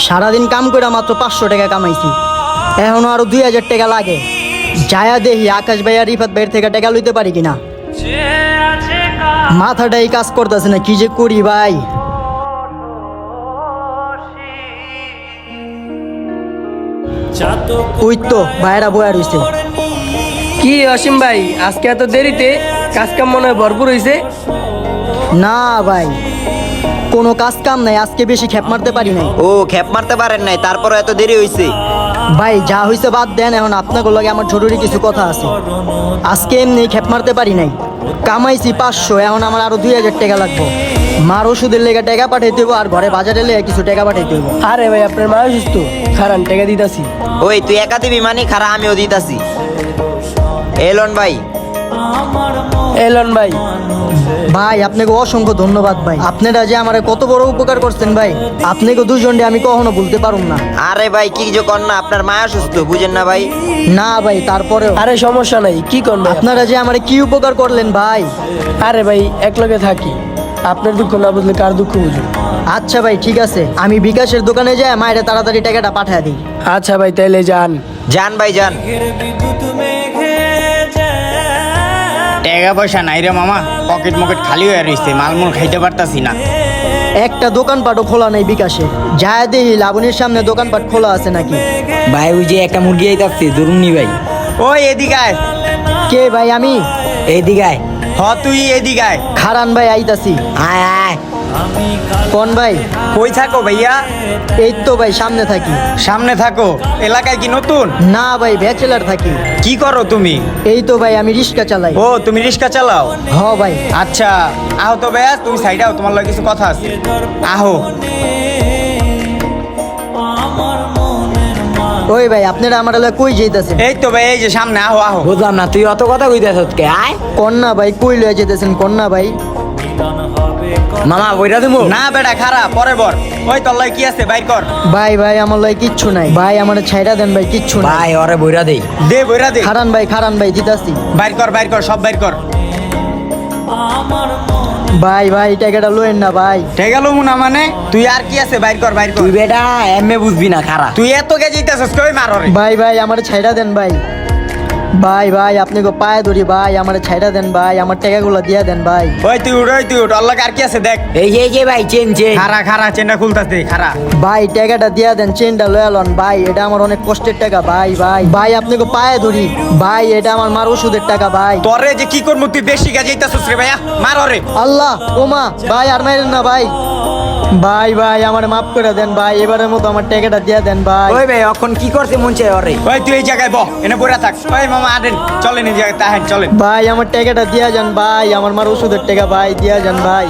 সারাদিন কাম করে মাত্র 500 টাকা কামাইছি, এখনো আরো 2000 টাকা লাগে। যায়া দেখি আকাশ ভাই আর রিফাত ভাইয়ের থেকে টাকা লইতে পারি কিনা। মাথাটাই কাজ করতেছে না, কি যে করি ভাই। ওই তো ভাইরা বয়া রইছে। কি অসীম ভাই, আজকে এত দেরিতে কাজ কাম মনে হয় ভরপুর হয়েছে? না ভাই, কোনো কাজ কাম নাই, আজকে বেশি খেপ মারতে পারি নাই। ও খেপ মারতে পারেন নাই, তারপরে এত দেরি হইছে। ভাই যা হইছে বাদ দেন, এখন আপনার লগে আমার জরুরি কিছু কথা আছে। আজকে এমনি খেপ মারতে পারি নাই, কামাইছি 500, এখন আমার আরো 2000 টাকা লাগবে। মার ওষুধের লেগে টাকা পাঠাইতে হইব, আর ঘরে বাজারে লেগে কিছু টাকা পাঠাইতে হইব। আরে ভাই আপনার মা অসুস্থ, খারান টাকা দিতাছি। ওই তুই একা দিবি মানে খারা আমিও দিতাছি। এলন ভাই। এলন ভাই, ভাই আপনাকে অসংখ্য ধন্যবাদ ভাই, আপনারা যে আমার কত বড় উপকার করছেন ভাই, আপনাকে দুজনকে আমি কখনো ভুলতে পারুম না। আরে ভাই কি যে কর না, আপনার মা অসুস্থ বুঝেন না ভাই। না ভাই, তারপরেও আরে সমস্যা নাই, কি করবেন আপনারা যে আমার কি উপকার করলেন ভাই। আরে ভাই একলগে থাকি, আপনার দুঃখ না বুঝলে কার দুঃখ বুঝুন। আচ্ছা ভাই ঠিক আছে, আমি বিকাশের দোকানে যাই মায়ের তাড়াতাড়ি টাকাটা পাঠিয়ে দিই। আচ্ছা ভাই তাইলে যান। যান ভাই যান। টাকা পয়সা নাই রে মামা, পকেট মকেট খালি হয়ে রইছে, মালমূল খাইতে পারতাছি না। একটা দোকানপাটও খোলা নেই বিকাশে, যা দেখি লাবণীর সামনে দোকানপাট খোলা আছে নাকি। ভাই ওই যে একটা মুরগি আইতাছে ধরুন ভাই। ওই এদিকে আয়। কে ভাই? আমি। এইদিকে আয়। হ তুই এদিকে আয়। খারান ভাই আইতাছি। আয় আয়। কোন ভাই? কই থাকো ভাইয়া? এই তো ভাই সামনে থাকি। সামনে থাকো? এলাকায় কি নতুন? না ভাই, ব্যাচেলার থাকি। কি করো তুমি? এই তো ভাই আমি রিক্সা চালাই। ও তুমি রিক্সা চালাও? হ ভাই। আচ্ছা আহো তো ভাইয়া, তুমি সাইডে আও, তোমার লগে কিছু কথা আছে। আহো। ওই ভাই আপনারা আমার এলাকা কই যাইতেছেন? এই তো ভাই, এই যে সামনে, আহো আহো। বুঝলাম না, তুই অত কথা কইতেছ কে? আয় কন্যা ভাই কই লয়ে যেতেছেন কন্যা ভাই? মামা বইরা দেবো না বেটা খারাপ, পরে বর। ওই তোর লগে কি আছে বাইর কর। ভাই ভাই আমার লয় কিচ্ছু নাই ভাই, আমার ছাইরা দেন ভাই, কিচ্ছু নাই। ভাই ওরে বইরা দেই। দে বইরা দে। খারান ভাই দিতাছি। বাইর কর সব বাইর কর। ভাই ভাই টাকাটা লয়েন না ভাই। ঠিক গেল মুনা, মানে তুই আর কি আছে বাইর কর। তুই বেটা এমএ বুঝবি না খারা। তুই এত কে যাইতাছস, কই মার রে। ভাই আমার ছাইরা দেন ভাই। ভাই আপনি গো পায়ে ধরি ভাই, আমার ছাইরা দেন ভাই, আমার টাকাগুলো দিয়া দেন ভাই। ওই তুই উঠ আল্লাহ, আর কি আছে দেখ। এই যে ভাই চেন খারা চেনটা খুলতাছে খারা। ভাই টাকাটা দিয়া দেন, চেনটা লয়ে লন ভাই, এটা আমার অনেক কষ্টের টাকা ভাই আপনি গো পায়ে ধরি ভাই, এটা আমার মার ওষুধের টাকা ভাই। তোরে যে কি করমু, তুই বেশি গে যাইতাছস রে ভাইয়া, মার রে। আল্লাহ ওমা ভাই, আর মাইরেন না ভাই। ভাই আমার মাফ করে দেন ভাই, এবারের মতো আমার টাকাটা দিয়া দেন ভাই। ওই ভাই এখন কি করছে মন চাই ওরে। ওই তুই এই জায়গায় বহ, এনে বইরা থাক। ওই মামা আদেন, চলেন এই জায়গায় তাহেন, চলেন। ভাই আমার টাকাটা দিয়া যান ভাই, আমার মার ওষুধের টাকা ভাই, দিয়া যান ভাই।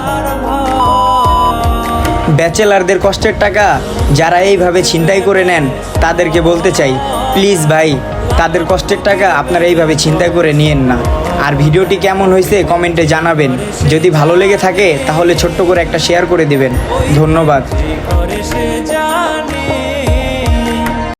ব্যাচেলারদের কষ্টের টাকা যারা এইভাবে ছিনতাই করে নেন, তাদেরকে বলতে চাই প্লিজ ভাই, তাদের কষ্টের টাকা আপনারা এইভাবে ছিনতাই করে নিয়েন না। আর ভিডিওটি কেমন হয়েছে কমেন্টে জানাবেন, যদি ভালো লেগে থাকে তাহলে ছোট্ট করে একটা শেয়ার করে দিবেন। ধন্যবাদ।